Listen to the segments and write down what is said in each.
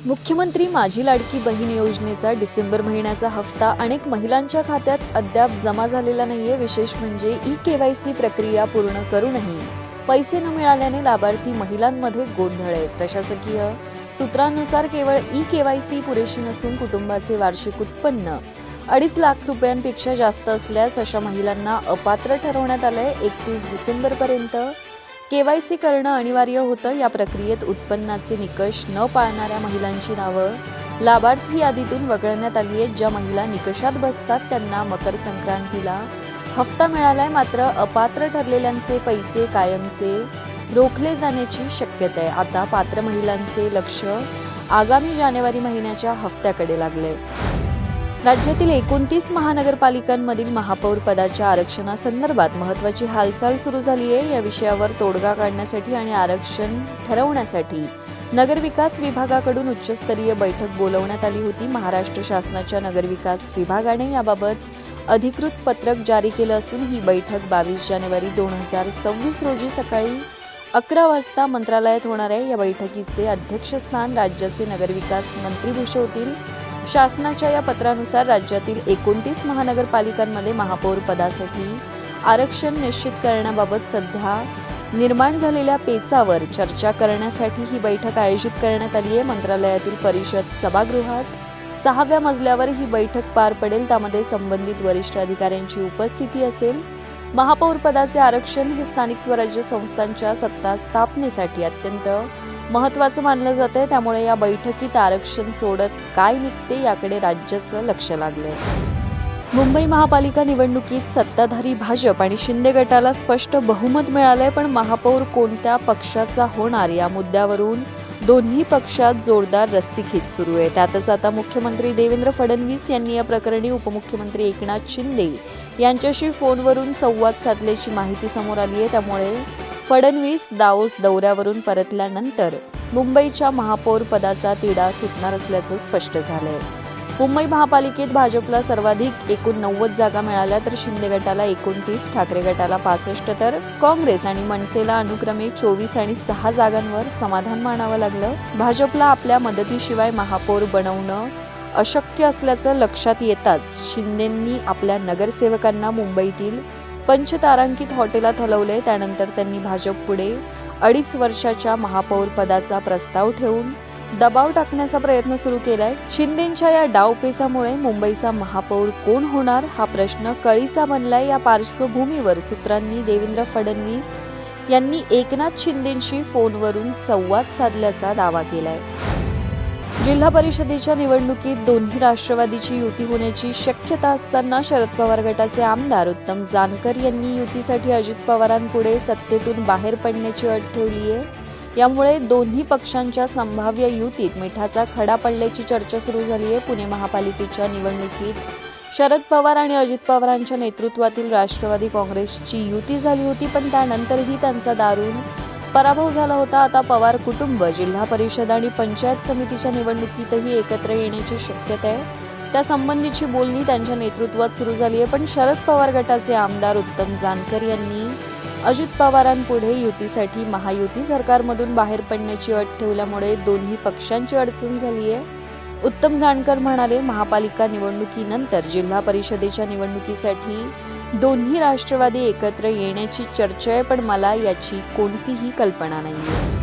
मुख्यमंत्री माझी लाडकी बहीण योजनेचा डिसेंबर महिन्याचा हप्ता अनेक महिलांच्या खात्यात अद्याप जमा झालेला नाहीये। विशेष म्हणजे ई-केवायसी प्रक्रिया पूर्ण करूनही पैसे न मिळाल्याने लाभार्थी महिलांमध्ये गोंधळ आहे। प्रशासकीय सूत्रांनुसार केवळ ई-केवायसी पुरेशी नसून कुटुंबाचे वार्षिक उत्पन्न 2.5 लाख रुपयांपेक्षा जास्त असल्यास अशा महिलांना अपात्र ठरवण्यात आलंय। 31 डिसेंबरपर्यंत केवायसी करणं अनिवार्य होतं। या प्रक्रियेत उत्पन्नाचे निकष न पाळणाऱ्या महिलांची नावं लाभार्थी यादीतून वगळण्यात आली आहेत। ज्या महिला निकषात बसतात त्यांना मकर संक्रांतीला हप्ता मिळालाय, मात्र अपात्र ठरलेल्यांचे पैसे कायमचे रोखले जाण्याची शक्यता आहे। आता पात्र महिलांचे लक्ष आगामी जानेवारी महिन्याच्या हप्त्याकडे लागले। राज्यातील 29 महानगरपालिकांमधील महापौर पदाच्या आरक्षणासंदर्भात महत्त्वाची हालचाल सुरू झाली आहे। या विषयावर तोडगा काढण्यासाठी आणि आरक्षण ठरवण्यासाठी नगरविकास विभागाकडून उच्चस्तरीय बैठक बोलवण्यात आली होती। महाराष्ट्र शासनाच्या नगरविकास विभागाने याबाबत अधिकृत पत्रक जारी केलं असून ही बैठक 22 जानेवारी 2026 रोजी सकाळी 11 वाजता मंत्रालयात होणार आहे। या बैठकीचे अध्यक्षस्थान राज्याचे नगरविकास मंत्री भूषवतील। शासनाच्या या पत्रानुसार राज्यातील 29 महानगरपालिकांमध्ये महापौर पदासाठी आरक्षण निश्चित करण्याबाबत सध्या निर्माण झालेल्या पेचावर चर्चा करण्यासाठी ही बैठक आयोजित करण्यात आली आहे। मंत्रालयातील परिषद सभागृहात 6व्या मजल्यावर ही बैठक पार पडेल। त्यामध्ये संबंधित वरिष्ठ अधिकाऱ्यांची उपस्थिती असेल। महापौर पदाचे आरक्षण हे स्थानिक स्वराज्य संस्थांच्या सत्ता स्थापनेसाठी अत्यंत महत्त्वाचं मानलं जातंय। त्यामुळे या बैठकीत आरक्षण सोडत काय निघते याकडे राज्याचं लक्ष लागलंय। मुंबई महापालिका निवडणुकीत सत्ताधारी भाजप आणि शिंदे गटाला स्पष्ट बहुमत मिळालंय, पण महापौर कोणत्या पक्षाचा होणार या मुद्द्यावरून दोन्ही पक्षात जोरदार रस्सीखेच सुरू आहे। त्यातच आता मुख्यमंत्री देवेंद्र फडणवीस यांनी या प्रकरणी उपमुख्यमंत्री एकनाथ शिंदे यांच्याशी फोनवरून संवाद साधल्याची माहिती समोर आली आहे। त्यामुळे फडणवीस दाओस दौऱ्यावरून परतल्यानंतर मुंबईच्या महापौर पदाचा तिढा सुटणार असल्याचं स्पष्ट झालंय। मुंबई महापालिकेत भाजपला सर्वाधिक एकूण 90 जागा मिळाल्या, तर शिंदे गटाला 29, ठाकरे गटाला 65, तर काँग्रेस आणि मनसेला अनुक्रमे 24 आणि 6 जागांवर समाधान मानावं लागलं। भाजपला आपल्या मदतीशिवाय महापौर बनवणं अशक्य असल्याचं लक्षात येताच शिंदेंनी आपल्या नगरसेवकांना मुंबईतील पंचतारांकित हॉटेलात हलवले। त्यानंतर त्यांनी भाजप पुढे 2.5 वर्षाच्या महापौर पदाचा प्रस्ताव ठेवून दबाव टाकण्याचा प्रयत्न सुरू केलाय। शिंदेंच्या या डावपेचामुळे मुंबईचा महापौर कोण होणार हा प्रश्न कळीचा बनलाय। या पार्श्वभूमीवर सूत्रांनी देवेंद्र फडणवीस यांनी एकनाथ शिंदेंशी फोनवरून संवाद साधल्याचा दावा केलाय। जिल्हा परिषदेच्या निवडणुकीत दोन्ही राष्ट्रवादीची युती होण्याची शक्यता असताना शरद पवार गटाचे आमदार उत्तम जानकर यांनी युतीसाठी अजित पवारांपुढे सत्तेतून बाहेर पडण्याची अट ठेवली आहे। यामुळे दोन्ही पक्षांच्या संभाव्य युतीत मिठाचा खडा पडल्याची चर्चा सुरू झाली आहे। पुणे महापालिकेच्या निवडणुकीत शरद पवार आणि अजित पवारांच्या नेतृत्वातील राष्ट्रवादी काँग्रेसची युती झाली होती, पण त्यानंतरही त्यांचा दारुण पराभव झाला होता। आता पवार कुटुंब जिल्हा परिषद आणि पंचायत समितीच्या निवडणुकीतही एकत्र येण्याची शक्यता आहे। त्यासंबंधीची बोलणी त्यांच्या नेतृत्वात सुरू झाली आहे, पण शरद पवार गटाचे आमदार उत्तम जानकर यांनी अजित पवारांपुढे युतीसाठी महायुती सरकारमधून बाहेर पडण्याची अट ठेवल्यामुळे दोन्ही पक्षांची अडचण झाली आहे। उत्तम जानकर म्हणाले, महापालिका निवडणुकीनंतर जिल्हा परिषदेच्या निवडणुकीसाठी दोन्ही राष्ट्रवादी एकत्र येण्याची चर्चा आहे, पण मला याची कोणतीही कल्पना नाहीये।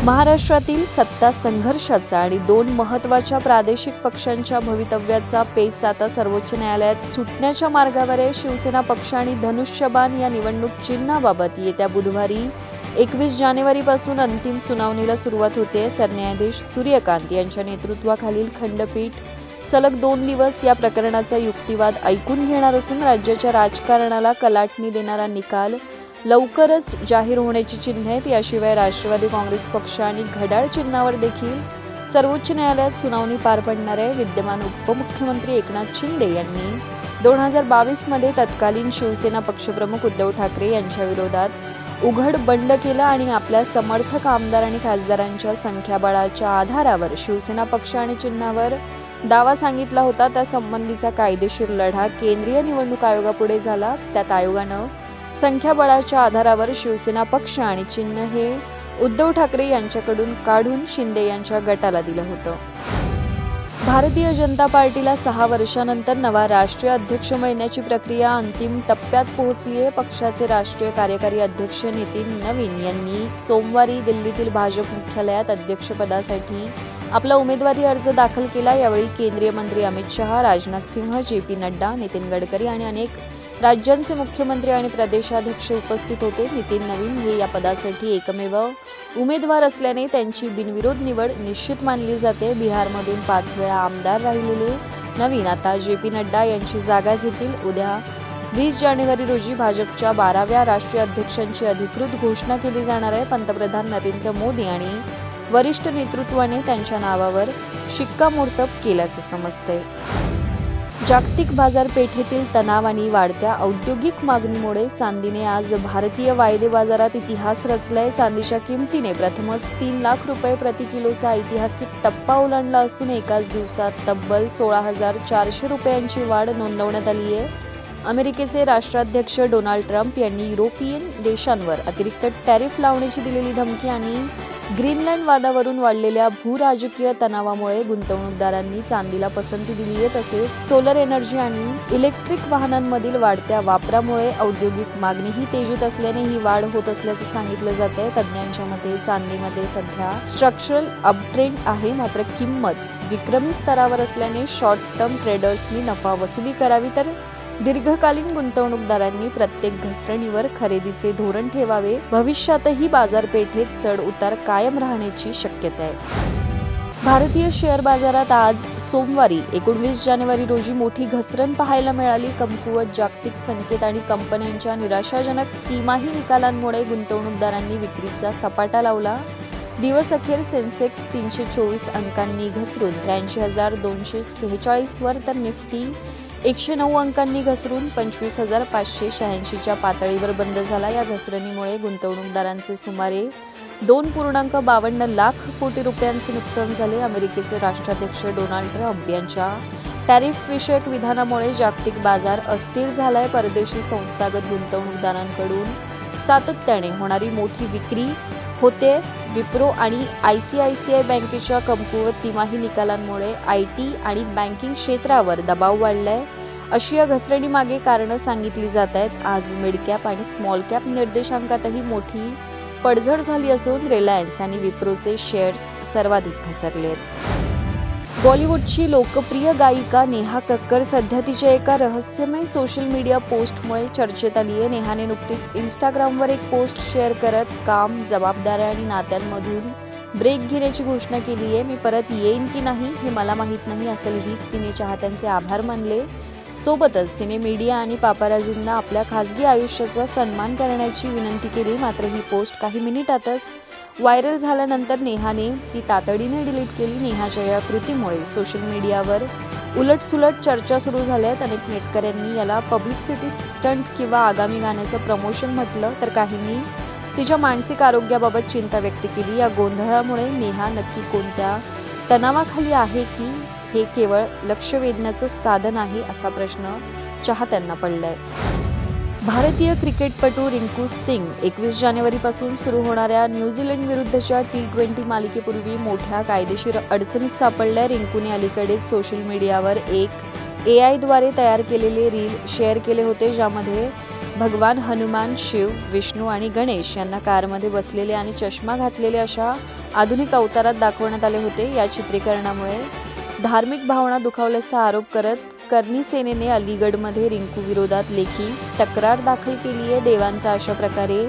महाराष्ट्रातील सत्ता संघर्षाचा आणि 2 महत्त्वाच्या प्रादेशिक पक्षांच्या भवितव्याचा पेच आता सर्वोच्च न्यायालयात सुटण्याच्या मार्गावर आहे। शिवसेना पक्ष आणि धनुष्यबाण या निवडणूक चिन्हाबाबत येत्या बुधवारी 21 जानेवारीपासून अंतिम सुनावणीला सुरुवात होते। सरन्यायाधीश सूर्यकांत यांच्या नेतृत्वाखालील खंडपीठ सलग 2 दिवस या प्रकरणाचा युक्तिवाद ऐकून घेणार असून राज्याच्या राजकारणाला कलाटणी देणारा निकाल लवकरच जाहीर होण्याची चिन्हे आहेत। याशिवाय राष्ट्रवादी काँग्रेस पक्ष आणि घड्याळ चिन्हावर देखील सर्वोच्च न्यायालयात सुनावणी पार पडणार आहे। विद्यमान उपमुख्यमंत्री एकनाथ शिंदे यांनी 2022 मध्ये तत्कालीन शिवसेना पक्षप्रमुख उद्धव ठाकरे यांच्या विरोधात उघड बंड केला आणि आपल्या समर्थक आमदार आणि खासदारांच्या संख्याबळाच्या आधारावर शिवसेना पक्ष आणि चिन्हावर दावा सांगितला होता। त्यासंबंधीचा कायदेशीर लढा केंद्रीय निवडणूक आयोगापुढे झाला। त्यात आयोगानं संख्याबळाच्या आधारावर शिवसेना पक्ष आणि चिन्ह हे उद्धव ठाकरे यांच्याकडून काढून शिंदे यांच्या गटाला दिलं होतं. भारतीय जनता पार्टीला 6 वर्षांनंतर नवा राष्ट्रीय अध्यक्ष मिळण्याची प्रक्रिया अंतिम टप्प्यात पोहोचली आहे. पक्षाचे राष्ट्रीय कार्यकारी अध्यक्ष नितीन नवीन यांनी सोमवारी दिल्लीतील भाजप मुख्यालयात अध्यक्षपदासाठी आपला उमेदवारी अर्ज दाखल केला. यावेळी केंद्रीय मंत्री अमित शहा, राजनाथ सिंह, JP नड्डा, नितीन गडकरी आणि अनेक राज्यांचे मुख्यमंत्री आणि प्रदेशाध्यक्ष उपस्थित होते. नितीन नवीन हे या पदासाठी एकमेव उमेदवार असल्याने त्यांची बिनविरोध निवड निश्चित मानली जाते. बिहारमधून 5 वेळा आमदार राहिलेले नवीन आता JP नड्डा यांची जागा घेतील. उद्या 20 जानेवारी रोजी भाजपच्या 12व्या राष्ट्रीय अध्यक्षांची अधिकृत घोषणा केली जाणार आहे. पंतप्रधान नरेंद्र मोदी आणि वरिष्ठ नेतृत्वाने त्यांच्या नावावर शिक्कामोर्तब केल्याचं समजतंय. जागतिक बाजारपेठेतील तणाव आणि वाढत्या औद्योगिक मागणीमुळे चांदीने आज भारतीय वायदे बाजारात इतिहास रचलाय. चांदीच्या किमतीने प्रथमच 3 लाख रुपये प्रति किलोचा ऐतिहासिक टप्पा ओलांडला असून एकाच दिवसात तब्बल 16,400 रुपयांची वाढ नोंदवण्यात आली आहे. अमेरिकेचे राष्ट्राध्यक्ष डोनाल्ड ट्रम्प यांनी युरोपियन देशांवर अतिरिक्त टॅरिफ लावण्याची दिलेली धमकी आणि ग्रीनलँड वादावरून वाढलेल्या भूराजकीय तणावामुळे गुंतवणूकदारांनी चांदीला पसंती दिली आहे. तसेच सोलर एनर्जी आणि इलेक्ट्रिक वाहनांमधील वाढत्या वापरामुळे औद्योगिक मागणीही तेजीत असल्याने ही वाढ होत असल्याचं सांगितलं जात आहे. तज्ज्ञांच्या मते चांदीमध्ये सध्या स्ट्रक्चरल अपट्रेंड आहे, मात्र किंमत विक्रमी स्तरावर असल्याने शॉर्ट टर्म ट्रेडर्सनी नफा वसुली करावी, तर दीर्घकालीन गुंतवणूकदारांनी प्रत्येक घसरणीवर खरेदीचे धोरण ठेवावे. भविष्यातही बाजारपेठेत चढ उतार कायम राहण्याची शक्यता आहे. भारतीय शेअर बाजारात आज सोमवारी 19 जानेवारी रोजी मोठी घसरण पाहायला मिळाली. कमकुवत जागतिक संकेत आणि कंपन्यांच्या निराशाजनक तिमाही निकालांमुळे गुंतवणूकदारांनी विक्रीचा सपाटा लावला. दिवस अखेर सेन्सेक्स 324 अंकांनी घसरून 83,246 वर, तर निफ्टी 109 अंकांनी घसरून 25,586च्या पातळीवर बंद झाला. या घसरणीमुळे गुंतवणूकदारांचे सुमारे 2.52 लाख कोटी रुपयांचे नुकसान झाले. अमेरिकेचे राष्ट्राध्यक्ष डोनाल्ड ट्रम्प यांच्या टॅरिफ विषयक विधानामुळे जागतिक बाजार अस्थिर झालाय. परदेशी संस्थागत गुंतवणूकदारांकडून सातत्याने होणारी मोठी विक्री होते. विप्रो आणि ICICI बँकेच्या कमकुवत तिमाही निकालांमुळे IT आणि बँकिंग क्षेत्रावर दबाव वाढलाय. अशी या घसरणीमागे कारणं सांगितली जात आहेत. आज मिड कॅप आणि स्मॉल कॅप निर्देशांकातही मोठी पडझड झाली असून रिलायन्स आणि विप्रोचे शेअर्स सर्वाधिक घसरले आहेत. बॉलिवूडची लोकप्रिय गायिका नेहा कक्कर सध्या तिच्या एका रहस्यमय सोशल मीडिया पोस्टमुळे चर्चेत आली आहे. नेहाने नुकतीच इंस्टाग्रामवर एक पोस्ट शेअर करत काम, जबाबदाऱ्या आणि नात्यांमधून ब्रेक घेण्याची घोषणा केली आहे. मी परत येईन की नाही हे मला माहीत नाही, असं लिहित तिने चाहत्यांचे आभार मानले. सोबतच तिने मीडिया आणि पापाराझींना आपल्या खासगी आयुष्याचा सन्मान करण्याची विनंती केली. मात्र ही पोस्ट काही मिनिटातच व्हायरल झाल्यानंतर नेहाने ती तातडीने डिलीट केली. नेहाच्या या कृतीमुळे सोशल मीडियावर उलटसुलट चर्चा सुरू झाल्या आहेत. अनेक नेटकऱ्यांनी याला पब्लिसिटी स्टंट किंवा आगामी गाण्याचं प्रमोशन म्हटलं, तर काहींनी तिच्या मानसिक आरोग्याबाबत चिंता व्यक्त केली. या गोंधळामुळे नेहा नक्की कोणत्या तणावाखाली आहे की हे केवळ लक्ष वेधण्याचं साधन आहे, असा प्रश्न चाहत्यांना पडलाय. भारतीय क्रिकेटपटू रिंकू सिंग 21 जानेवारीपासून सुरू होणाऱ्या न्यूझीलंड विरुद्धच्या T20 मालिकेपूर्वी मोठ्या कायदेशीर अडचणीत सापडल्या. रिंकूने अलीकडेच सोशल मीडियावर एक AI द्वारे तयार केलेले रील शेअर केले होते, ज्यामध्ये भगवान हनुमान, शिव, विष्णू आणि गणेश यांना कारमध्ये बसलेले आणि चष्मा घातलेले अशा आधुनिक अवतारात दाखवण्यात आले होते. या चित्रीकरणामुळे धार्मिक भावना दुखावल्याचा आरोप करत करणी सेनेने अलीगडमध्ये रिंकू विरोधात लेखी तक्रार दाखल केली आहे. देवांचा अशा प्रकारे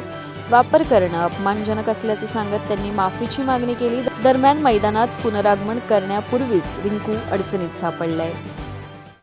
वापर करणं अपमानजनक असल्याचं सांगत त्यांनी माफीची मागणी केली. दरम्यान मैदानात पुनरागमन करण्यापूर्वीच रिंकू अडचणीत सापडलाय.